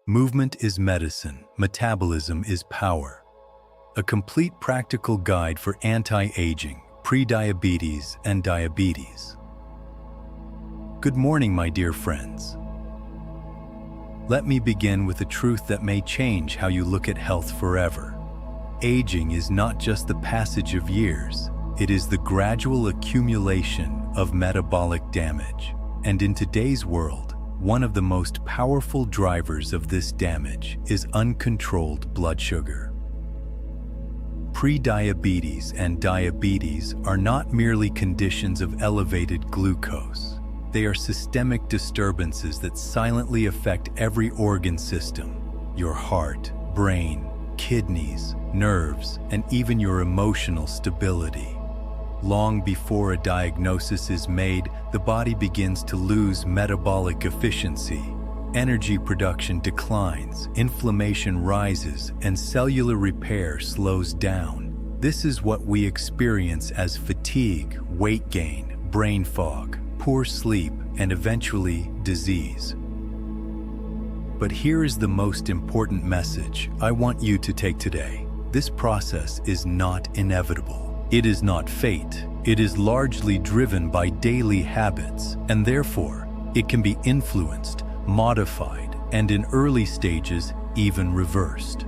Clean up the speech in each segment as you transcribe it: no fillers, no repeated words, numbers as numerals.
Movement is medicine, metabolism is power. A complete practical guide for anti-aging, prediabetes, and diabetes. Good morning, my dear friends. Let me begin with a truth that may change how you look at health forever. Aging is not just the passage of years, it is the gradual accumulation of metabolic damage. And in today's world, one of the most powerful drivers of this damage is uncontrolled blood sugar. Prediabetes and diabetes are not merely conditions of elevated glucose. They are systemic disturbances that silently affect every organ system: your heart, brain, kidneys, nerves, and even your emotional stability. Long before a diagnosis is made, the body begins to lose metabolic efficiency. Energy production declines, inflammation rises, and cellular repair slows down. This is what we experience as fatigue, weight gain, brain fog, poor sleep, and eventually disease. But here is the most important message I want you to take today. This process is not inevitable. It is not fate. It is largely driven by daily habits, and therefore, it can be influenced, modified, and in early stages, even reversed.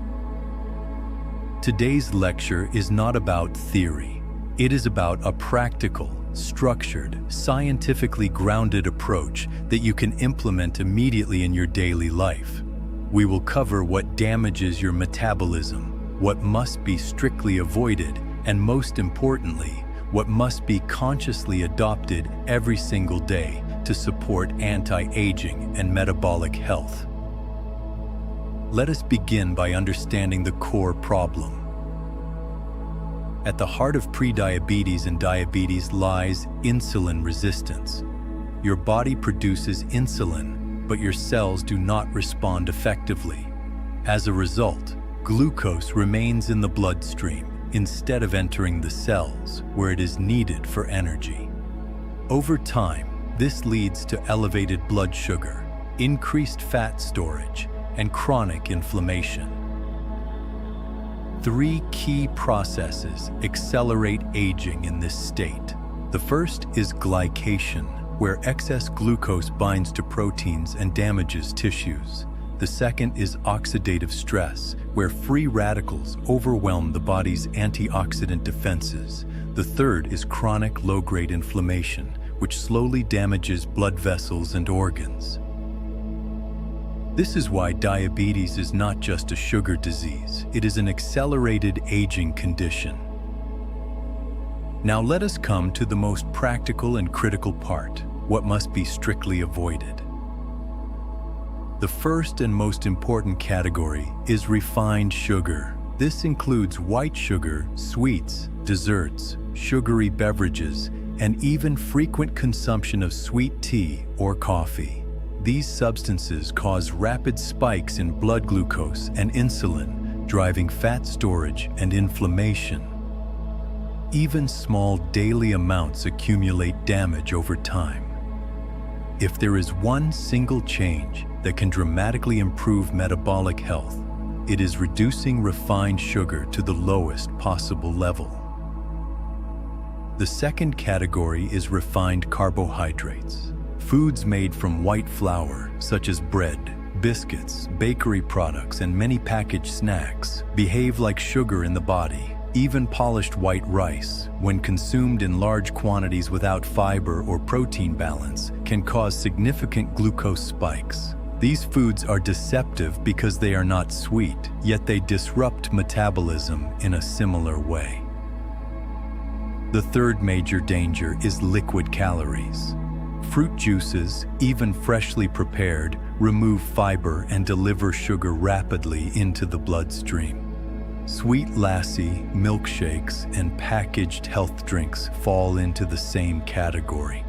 Today's lecture is not about theory. It is about a practical, structured, scientifically grounded approach that you can implement immediately in your daily life. We will cover what damages your metabolism, what must be strictly avoided, and most importantly, what must be consciously adopted every single day to support anti-aging and metabolic health. Let us begin by understanding the core problem. At the heart of prediabetes and diabetes lies insulin resistance. Your body produces insulin, but your cells do not respond effectively. As a result, glucose remains in the bloodstream instead of entering the cells where it is needed for energy. Over time, this leads to elevated blood sugar, increased fat storage, and chronic inflammation. Three key processes accelerate aging in this state. The first is glycation, where excess glucose binds to proteins and damages tissues. The second is oxidative stress, where free radicals overwhelm the body's antioxidant defenses. The third is chronic low-grade inflammation, which slowly damages blood vessels and organs. This is why diabetes is not just a sugar disease, it is an accelerated aging condition. Now let us come to the most practical and critical part: what must be strictly avoided. The first and most important category is refined sugar. This includes white sugar, sweets, desserts, sugary beverages, and even frequent consumption of sweet tea or coffee. These substances cause rapid spikes in blood glucose and insulin, driving fat storage and inflammation. Even small daily amounts accumulate damage over time. If there is one single change that can dramatically improve metabolic health, it is reducing refined sugar to the lowest possible level. The second category is refined carbohydrates. Foods made from white flour, such as bread, biscuits, bakery products, and many packaged snacks, behave like sugar in the body. Even polished white rice, when consumed in large quantities without fiber or protein balance, can cause significant glucose spikes. These foods are deceptive because they are not sweet, yet they disrupt metabolism in a similar way. The third major danger is liquid calories. Fruit juices, even freshly prepared, remove fiber and deliver sugar rapidly into the bloodstream. Sweet lassi, milkshakes, and packaged health drinks fall into the same category.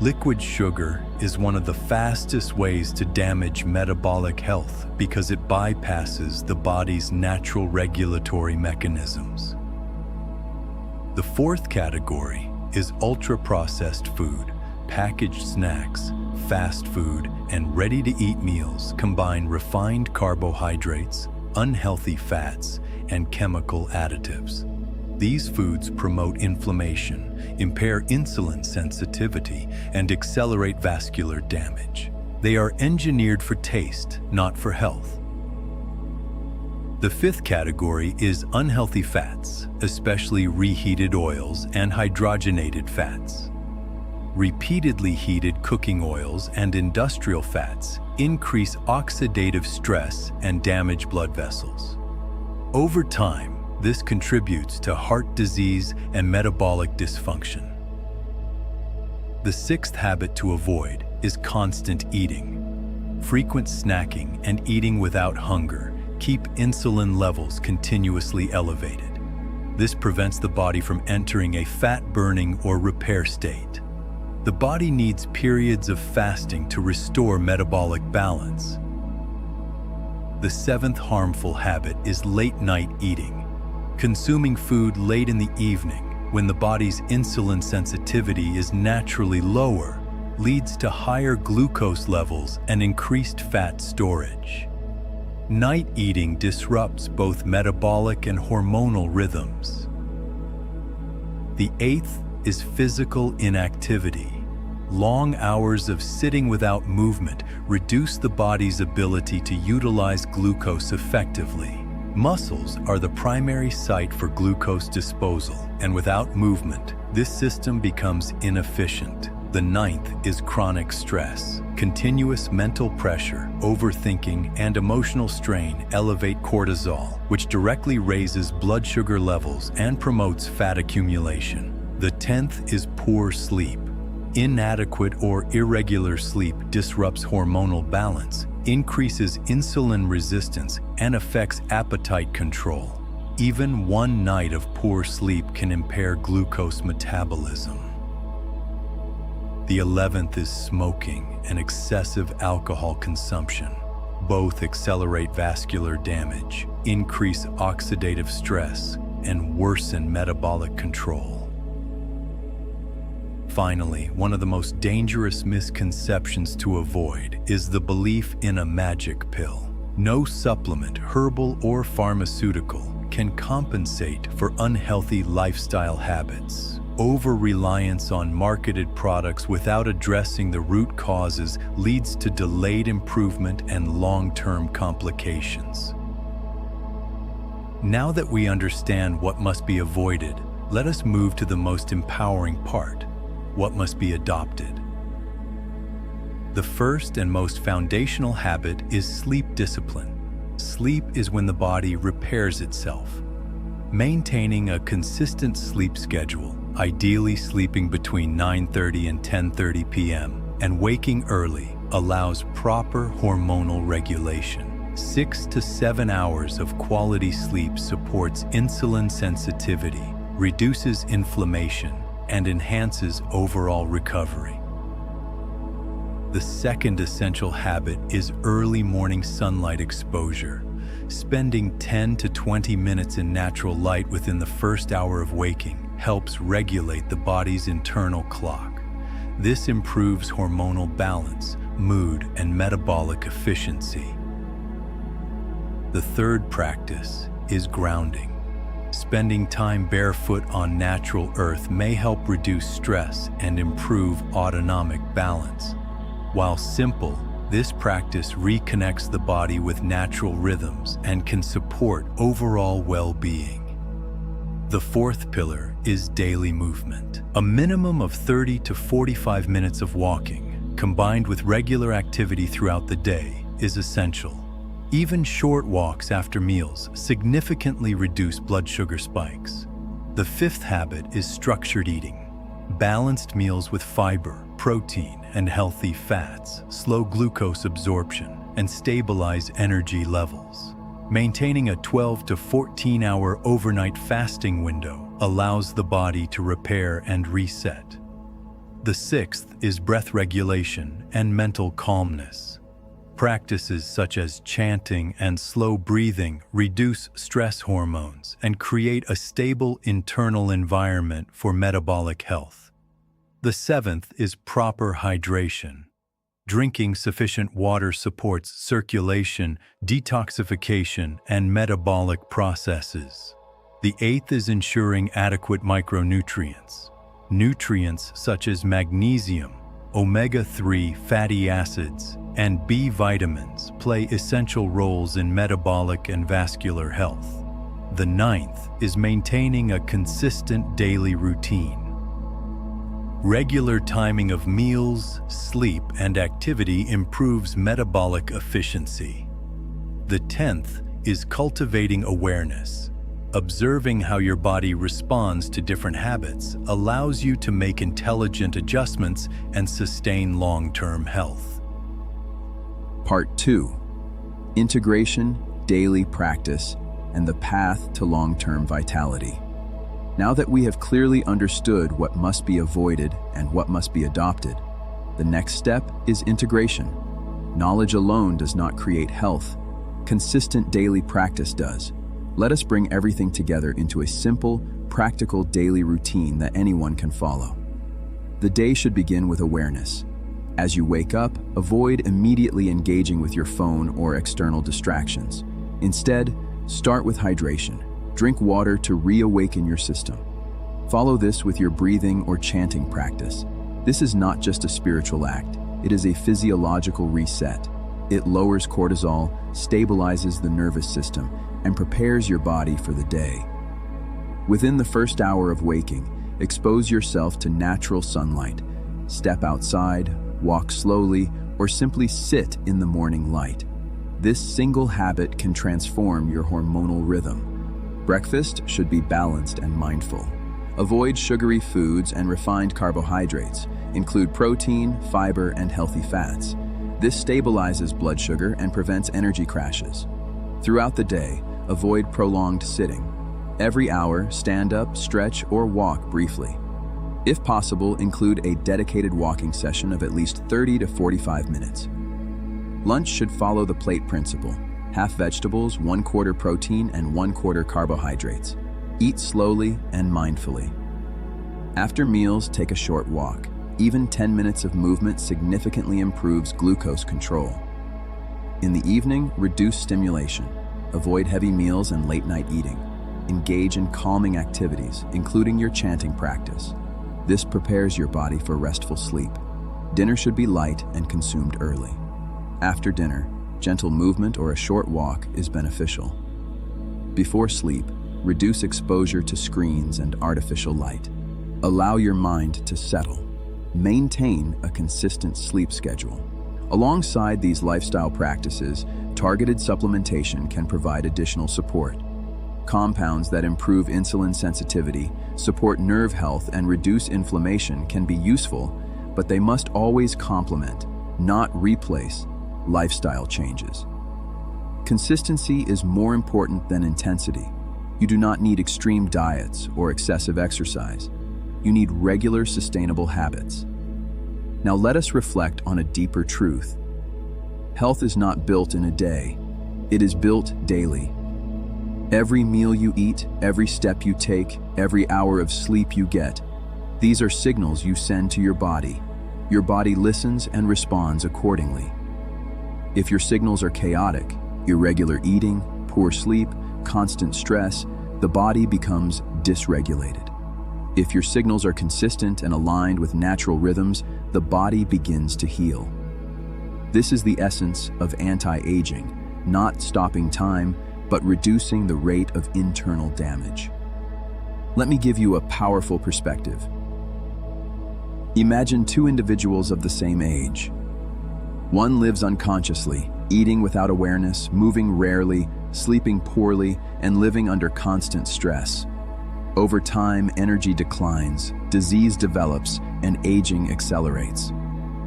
Liquid sugar is one of the fastest ways to damage metabolic health because it bypasses the body's natural regulatory mechanisms. The fourth category is ultra-processed food, packaged snacks, fast food, and ready-to-eat meals combine refined carbohydrates, unhealthy fats, and chemical additives. These foods promote inflammation, impair insulin sensitivity, and accelerate vascular damage. They are engineered for taste, not for health. The fifth category is unhealthy fats, especially reheated oils and hydrogenated fats. Repeatedly heated cooking oils and industrial fats increase oxidative stress and damage blood vessels. Over time, this contributes to heart disease and metabolic dysfunction. The sixth habit to avoid is constant eating. Frequent snacking and eating without hunger keep insulin levels continuously elevated. This prevents the body from entering a fat-burning or repair state. The body needs periods of fasting to restore metabolic balance. The seventh harmful habit is late-night eating. Consuming food late in the evening, when the body's insulin sensitivity is naturally lower, leads to higher glucose levels and increased fat storage. Night eating disrupts both metabolic and hormonal rhythms. The eighth is physical inactivity. Long hours of sitting without movement reduce the body's ability to utilize glucose effectively. Muscles are the primary site for glucose disposal, and without movement, this system becomes inefficient. The ninth is chronic stress. Continuous mental pressure, overthinking, and emotional strain elevate cortisol, which directly raises blood sugar levels and promotes fat accumulation. The 10th is poor sleep. Inadequate or irregular sleep disrupts hormonal balance, increases insulin resistance, and affects appetite control. Even one night of poor sleep can impair glucose metabolism. The 11th is smoking and excessive alcohol consumption. Both accelerate vascular damage, increase oxidative stress, and worsen metabolic control. Finally, one of the most dangerous misconceptions to avoid is the belief in a magic pill. No supplement, herbal or pharmaceutical, can compensate for unhealthy lifestyle habits. Over-reliance on marketed products without addressing the root causes leads to delayed improvement and long-term complications. Now that we understand what must be avoided, let us move to the most empowering part: what must be adopted. The first and most foundational habit is sleep discipline. Sleep is when the body repairs itself. Maintaining a consistent sleep schedule, ideally sleeping between 9:30 and 10:30 p.m., and waking early, allows proper hormonal regulation. 6 to 7 hours of quality sleep supports insulin sensitivity, reduces inflammation, and enhances overall recovery. The second essential habit is early morning sunlight exposure. Spending 10 to 20 minutes in natural light within the first hour of waking helps regulate the body's internal clock. This improves hormonal balance, mood, and metabolic efficiency. The third practice is grounding. Spending time barefoot on natural earth may help reduce stress and improve autonomic balance. While simple, this practice reconnects the body with natural rhythms and can support overall well-being. The fourth pillar is daily movement. A minimum of 30 to 45 minutes of walking, combined with regular activity throughout the day, is essential. Even short walks after meals significantly reduce blood sugar spikes. The fifth habit is structured eating. Balanced meals with fiber, protein, and healthy fats slow glucose absorption and stabilize energy levels. Maintaining a 12 to 14-hour overnight fasting window allows the body to repair and reset. The sixth is breath regulation and mental calmness. Practices such as chanting and slow breathing reduce stress hormones and create a stable internal environment for metabolic health. The seventh is proper hydration. Drinking sufficient water supports circulation, detoxification, and metabolic processes. The 8th is ensuring adequate micronutrients. Nutrients such as magnesium, omega-3 fatty acids, and B vitamins play essential roles in metabolic and vascular health. The 9th is maintaining a consistent daily routine. Regular timing of meals, sleep, and activity improves metabolic efficiency. The 10th is cultivating awareness. Observing how your body responds to different habits allows you to make intelligent adjustments and sustain long-term health. Part 2. Integration, daily practice, and the path to long-term vitality. Now that we have clearly understood what must be avoided and what must be adopted, the next step is integration. Knowledge alone does not create health. Consistent daily practice does. Let us bring everything together into a simple, practical daily routine that anyone can follow. The day should begin with awareness. As you wake up, avoid immediately engaging with your phone or external distractions. Instead, start with hydration. Drink water to reawaken your system. Follow this with your breathing or chanting practice. This is not just a spiritual act, it is a physiological reset. It lowers cortisol, stabilizes the nervous system, and prepares your body for the day. Within the first hour of waking, expose yourself to natural sunlight. Step outside, walk slowly, or simply sit in the morning light. This single habit can transform your hormonal rhythm. Breakfast should be balanced and mindful. Avoid sugary foods and refined carbohydrates. Include protein, fiber, and healthy fats. This stabilizes blood sugar and prevents energy crashes. Throughout the day, avoid prolonged sitting. Every hour, stand up, stretch, or walk briefly. If possible, include a dedicated walking session of at least 30 to 45 minutes. Lunch should follow the plate principle. Half vegetables, 1/4 protein, and 1/4 carbohydrates. Eat slowly and mindfully. After meals, take a short walk. Even 10 minutes of movement significantly improves glucose control. In the evening, reduce stimulation. Avoid heavy meals and late-night eating. Engage in calming activities, including your chanting practice. This prepares your body for restful sleep. Dinner should be light and consumed early. After dinner, gentle movement or a short walk is beneficial. Before sleep, reduce exposure to screens and artificial light. Allow your mind to settle. Maintain a consistent sleep schedule. Alongside these lifestyle practices, targeted supplementation can provide additional support. Compounds that improve insulin sensitivity, support nerve health, and reduce inflammation can be useful, but they must always complement, not replace, lifestyle changes. Consistency is more important than intensity. You do not need extreme diets or excessive exercise. You need regular, sustainable habits. Now let us reflect on a deeper truth. Health is not built in a day. It is built daily. Every meal you eat, every step you take, every hour of sleep you get, these are signals you send to your body. Your body listens and responds accordingly. If your signals are chaotic, irregular eating, poor sleep, constant stress, the body becomes dysregulated. If your signals are consistent and aligned with natural rhythms, the body begins to heal. This is the essence of anti-aging, not stopping time, but reducing the rate of internal damage. Let me give you a powerful perspective. Imagine two individuals of the same age. One lives unconsciously, eating without awareness, moving rarely, sleeping poorly, and living under constant stress. Over time, energy declines, disease develops, and aging accelerates.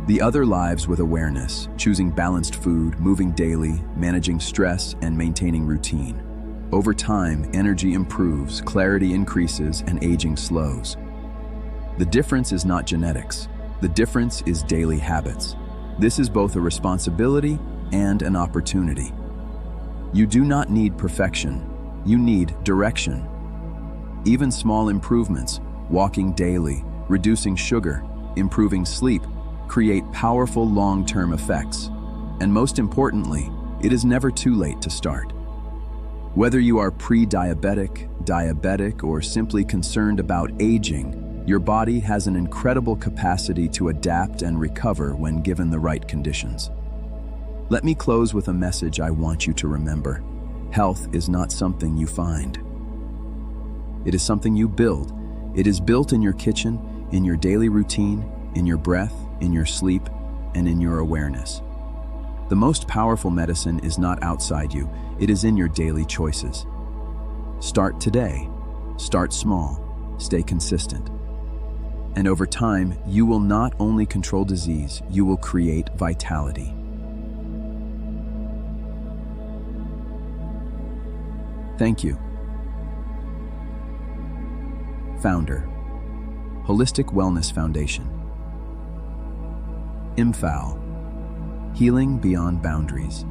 The other lives with awareness, choosing balanced food, moving daily, managing stress, and maintaining routine. Over time, energy improves, clarity increases, and aging slows. The difference is not genetics. The difference is daily habits. This is both a responsibility and an opportunity. You do not need perfection. You need direction. Even small improvements, walking daily, reducing sugar, improving sleep, create powerful long-term effects. And most importantly, it is never too late to start. Whether you are pre-diabetic, diabetic, or simply concerned about aging, your body has an incredible capacity to adapt and recover when given the right conditions. Let me close with a message I want you to remember. Health is not something you find. It is something you build. It is built in your kitchen, in your daily routine, in your breath, in your sleep, and in your awareness. The most powerful medicine is not outside you, it is in your daily choices. Start today. Start small. Stay consistent. And over time, you will not only control disease, you will create vitality. Thank you. Founder, Holistic Wellness Foundation. IMFAL, Healing Beyond Boundaries.